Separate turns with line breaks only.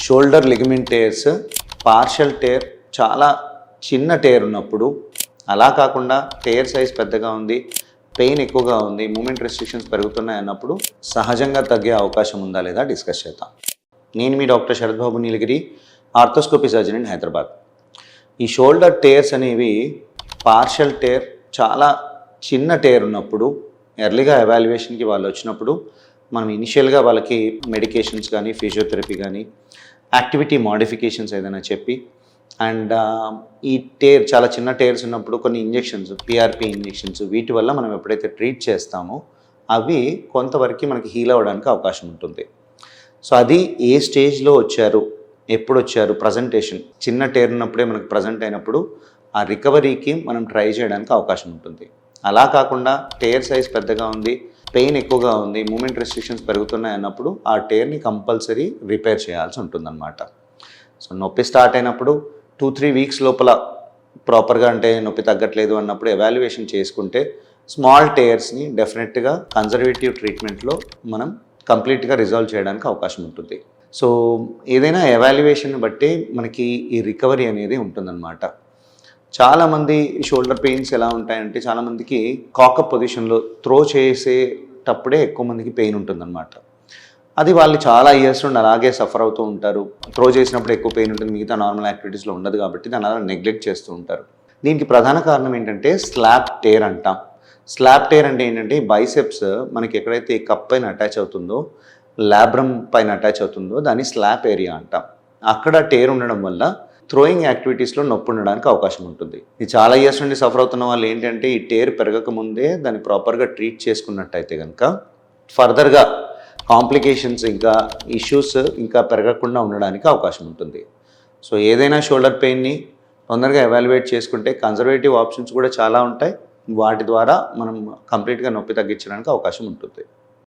Shoulder ligament tears, partial tear, చాలా చిన్న tear ఉన్నప్పుడు, అలా కాకుండా టేర్ సైజ్ పెద్దగా ఉంది, పెయిన్ ఎక్కువగా ఉంది, మూమెంట్ రెస్ట్రిక్షన్స్ పెరుగుతున్నాయి అన్నప్పుడు సహజంగా తగ్గే అవకాశం ఉందా లేదా డిస్కస్ చేద్దాం. నేను మీ doctor Sharath Babu Neelagiri, arthroscopy surgeon in Hyderabad. ఈ షోల్డర్ టేర్స్ అనేవి పార్షల్ టేర్, చాలా చిన్న టేర్ ఉన్నప్పుడు, ఎర్లీగా ఎవాల్యుయేషన్కి వాళ్ళు వచ్చినప్పుడు మనం ఇనిషియల్గా వాళ్ళకి మెడికేషన్స్ కానీ, ఫిజియోథెరపీ కానీ, యాక్టివిటీ మోడిఫికేషన్స్ ఏదైనా చెప్పి, అండ్ ఈ టేర్ చాలా చిన్న టేర్స్ ఉన్నప్పుడు కొన్ని ఇంజెక్షన్స్, పిఆర్పి ఇంజెక్షన్స్, వీటి వల్ల మనం ఎప్పుడైతే ట్రీట్ చేస్తామో అవి కొంతవరకు మనకి హీల్ అవ్వడానికి అవకాశం ఉంటుంది. సో అది ఏ స్టేజ్లో వచ్చారు, ఎప్పుడు వచ్చారు, ప్రజెంటేషన్ చిన్న టేర్ ఉన్నప్పుడే మనకు ప్రజెంట్ అయినప్పుడు ఆ రికవరీకి మనం ట్రై చేయడానికి అవకాశం ఉంటుంది. అలా కాకుండా టేర్ సైజ్ పెద్దగా ఉంది, పెయిన్ ఎక్కువగా ఉంది, మూమెంట్ రెస్ట్రిక్షన్స్ పెరుగుతున్నాయి అన్నప్పుడు ఆ టేర్ని కంపల్సరీ రిపేర్ చేయాల్సి ఉంటుందన్నమాట. సో నొప్పి స్టార్ట్ అయినప్పుడు 2-3 వీక్స్ లోపల ప్రాపర్గా అంటే నొప్పి తగ్గట్లేదు అన్నప్పుడు ఎవాల్యుయేషన్ చేసుకుంటే స్మాల్ టేర్స్ని డెఫినెట్గా కన్జర్వేటివ్ ట్రీట్మెంట్లో మనం కంప్లీట్గా రిజాల్వ్ చేయడానికి అవకాశం ఉంటుంది. సో ఏదైనా ఎవాల్యుయేషన్ బట్టి మనకి ఈ రికవరీ అనేది ఉంటుందన్నమాట. చాలామంది షోల్డర్ పెయిన్స్ ఎలా ఉంటాయంటే చాలామందికి కాకప్ పొజిషన్లో త్రో చేసేటప్పుడే ఎక్కువ మందికి పెయిన్ ఉంటుందన్నమాట. అది వాళ్ళు చాలా ఇయర్స్ నుండి అలాగే సఫర్ అవుతూ ఉంటారు. త్రో చేసినప్పుడు ఎక్కువ పెయిన్ ఉంటుంది, మిగతా నార్మల్ యాక్టివిటీస్లో ఉండదు కాబట్టి దాన్ని అలా నెగ్లెక్ట్ చేస్తూ ఉంటారు. దీనికి ప్రధాన కారణం ఏంటంటే స్లాప్ టేర్ అంటాం. స్లాప్ టేర్ అంటే ఏంటంటే బైసెప్స్ మనకి ఎక్కడైతే కప్ పైన అటాచ్ అవుతుందో, లాబ్రమ్ పైన అటాచ్ అవుతుందో దాన్ని స్లాప్ ఏరియా అంటాం. అక్కడ టేర్ ఉండడం వల్ల థ్రోయింగ్ యాక్టివిటీస్లో నొప్పి ఉండడానికి అవకాశం ఉంటుంది. ఇది చాలా ఇయర్స్ నుండి సఫర్ అవుతున్న వాళ్ళు ఏంటంటే ఈ టేర్ పెరగక ముందే దాన్ని ప్రాపర్గా ట్రీట్ చేసుకున్నట్టయితే కనుక ఫర్దర్గా కాంప్లికేషన్స్ ఇంకా ఇష్యూస్ ఇంకా పెరగకుండా ఉండడానికి అవకాశం ఉంటుంది. సో ఏదైనా షోల్డర్ పెయిన్ని తొందరగా ఎవాల్యుయేట్ చేసుకుంటే కన్జర్వేటివ్ ఆప్షన్స్ కూడా చాలా ఉంటాయి. వాటి ద్వారా మనం కంప్లీట్గా నొప్పి తగ్గించడానికి అవకాశం ఉంటుంది.